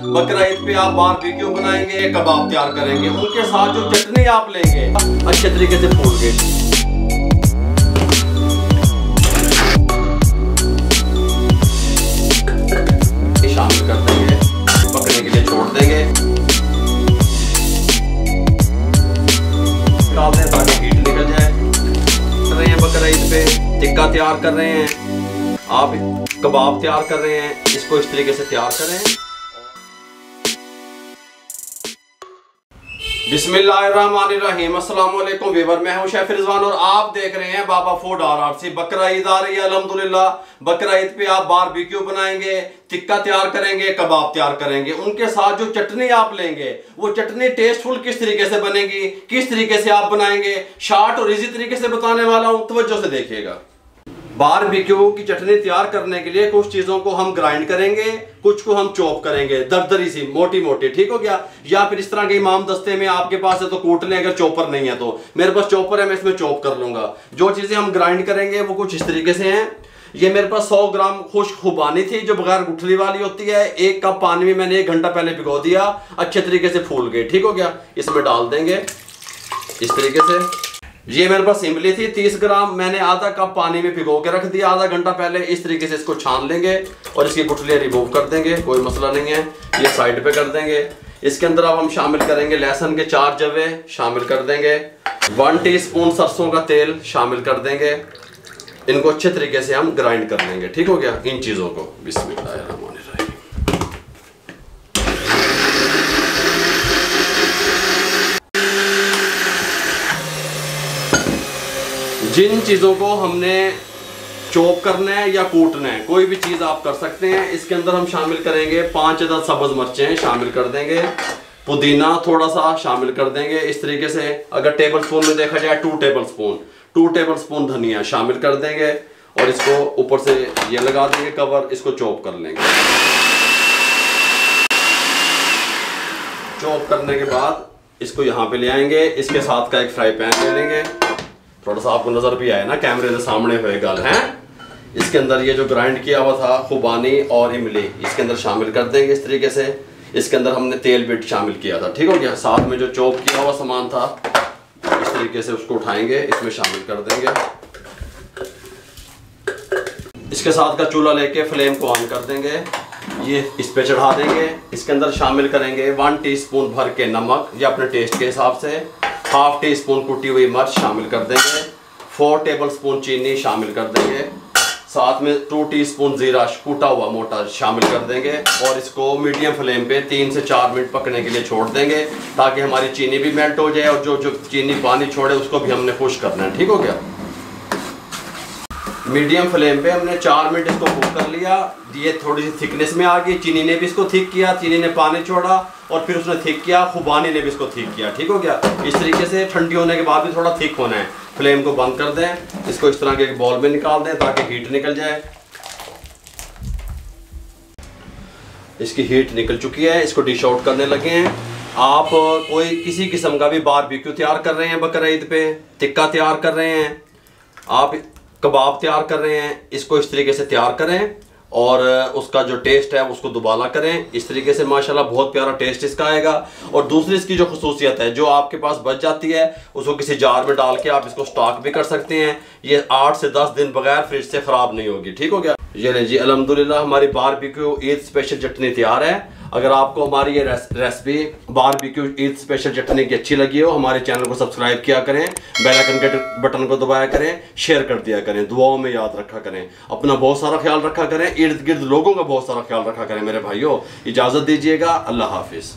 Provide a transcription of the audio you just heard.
बकरा ईद पे आप बारबेक्यू बनाएंगे, कबाब तैयार करेंगे, उनके साथ जो चटनी आप लेंगे अच्छे तरीके से भून के शामिल कर देंगे, पकने के लिए छोड़ देंगे, डाल दें ताकि हीट निकल जाए। कर रहे हैं बकरा ईद पे टिक्का तैयार कर रहे हैं, आप कबाब तैयार कर रहे हैं, इसको इस तरीके से तैयार करें। बिस्मिल्लाहिर्रहमानिर्रहीम। अस्सलाम वालेकुम व्यूअर, मैं हूं शेफ रिजवान और आप देख रहे हैं बाबा फूड RRC। बकरा ईद आ रही है अल्हम्दुलिल्लाह। बकरा ईद पे आप बारबेक्यू बनाएंगे, टिक्का तैयार करेंगे, कबाब तैयार करेंगे, उनके साथ जो चटनी आप लेंगे वो चटनी टेस्टफुल किस तरीके से बनेगी, किस तरीके से आप बनाएंगे, शार्ट और इजी तरीके से बताने वाला हूं, तवज्जो से देखिएगा। बारबेक्यू की चटनी तैयार करने के लिए कुछ चीजों को हम ग्राइंड करेंगे, कुछ को हम चॉप करेंगे, दरदरी सी मोटी मोटी, ठीक हो गया। या फिर इस तरह के इमाम दस्ते में आपके पास है तो कूट लें, अगर चॉपर नहीं है तो। मेरे पास चॉपर है, मैं इसमें चॉप कर लूंगा। जो चीजें हम ग्राइंड करेंगे वो कुछ इस तरीके से हैं। ये मेरे पास 100 ग्राम खुश्क खुबानी थी जो बगैर गुठली वाली होती है। 1 कप पानी में मैंने 1 घंटा पहले भिगो दिया, अच्छे तरीके से फूल गई, ठीक हो गया। इसमें डाल देंगे इस तरीके से। ये मेरे पास इमली थी 30 ग्राम, मैंने आधा कप पानी में भिगो के रख दिया आधा घंटा पहले। इस तरीके से इसको छान लेंगे और इसकी गुठलियां रिमूव कर देंगे, कोई मसला नहीं है। ये साइड पे कर देंगे। इसके अंदर अब हम शामिल करेंगे लहसुन के 4 जवे शामिल कर देंगे, 1 टीस्पून सरसों का तेल शामिल कर देंगे। इनको अच्छे तरीके से हम ग्राइंड कर लेंगे, ठीक हो गया। इन चीजों को बिस्मिल्लाहिर्रहमानिर्रहीम। जिन चीज़ों को हमने चॉप करना है या कूटना है, कोई भी चीज़ आप कर सकते हैं। इसके अंदर हम शामिल करेंगे 5 अदद सब्ज़ मिर्चें शामिल कर देंगे, पुदीना थोड़ा सा शामिल कर देंगे इस तरीके से। अगर टेबल स्पून में देखा जाए 2 टेबल स्पून धनिया शामिल कर देंगे और इसको ऊपर से ये लगा देंगे कवर, इसको चॉप कर लेंगे। चॉप करने के बाद इसको यहाँ पे ले आएंगे। इसके साथ का एक फ्राई पैन ले लेंगे, थोड़ा सा आपको नजर भी आए ना कैमरे के सामने हुए गल है। इसके अंदर ये जो ग्राइंड किया हुआ था खुबानी और इमली इसके अंदर शामिल कर देंगे इस तरीके से। इसके अंदर हमने तेल भी शामिल किया था, ठीक हो गया। साथ में जो चॉप किया हुआ सामान था इस तरीके से उसको उठाएंगे, इसमें शामिल कर देंगे। इसके साथ का चूल्हा लेके फ्लेम को ऑन कर देंगे, ये इस पे चढ़ा देंगे। इसके अंदर शामिल करेंगे 1 टीस्पून भर के नमक या अपने टेस्ट के हिसाब से, 1/2 टीस्पून कुटी हुई मिर्च शामिल कर देंगे, 4 टेबलस्पून चीनी शामिल कर देंगे, साथ में 2 टीस्पून जीरा कूटा हुआ मोटा शामिल कर देंगे और इसको मीडियम फ्लेम पे 3 से 4 मिनट पकने के लिए छोड़ देंगे ताकि हमारी चीनी भी मेल्ट हो जाए और जो चीनी पानी छोड़े उसको भी हमने खुश करना है, ठीक हो गया। मीडियम फ्लेम पे हमने 4 मिनट इसको कुक कर लिया। ये थोड़ी सी थिकनेस में आ गई, चीनी ने भी इसको थिक किया, चीनी ने पानी छोड़ा और फिर उसने थिक किया, खुबानी ने भी इसको थिक किया, ठीक हो गया। इस तरीके से ठंडी होने के बाद भी थोड़ा थिक होना है। फ्लेम को बंद कर दें, इसको इस तरह के एक बॉल में निकाल दें ताकि हीट निकल जाए। इसकी हीट निकल चुकी है, इसको डिश आउट करने लगे हैं। आप कोई किसी किस्म का भी बारबेक्यू तैयार कर रहे हैं, बकरा ईद पे टिक्का तैयार कर रहे हैं, आप कबाब तैयार कर रहे हैं, इसको इस तरीके से तैयार करें और उसका जो टेस्ट है उसको दुबाला करें इस तरीके से। माशाल्लाह बहुत प्यारा टेस्ट इसका आएगा। और दूसरी इसकी जो खुसूसियत है, जो आपके पास बच जाती है उसको किसी जार में डाल के आप इसको स्टॉक भी कर सकते हैं। ये 8 से 10 दिन बगैर फ्रिज से ख़राब नहीं होगी, ठीक हो गया। ये ले जी, अल्हम्दुलिल्लाह हमारी बारबेक्यू ईद स्पेशल चटनी तैयार है। अगर आपको हमारी ये रेसिपी बारबेक्यू ईद स्पेशल चटनी की अच्छी लगी हो, हमारे चैनल को सब्सक्राइब किया करें, बेल आइकन के बटन को दबाया करें, शेयर कर दिया करें, दुआओं में याद रखा करें, अपना बहुत सारा ख्याल रखा करें, इर्द गिर्द लोगों का बहुत सारा ख्याल रखा करें। मेरे भाइयों इजाज़त दीजिएगा, अल्लाह हाफिज़।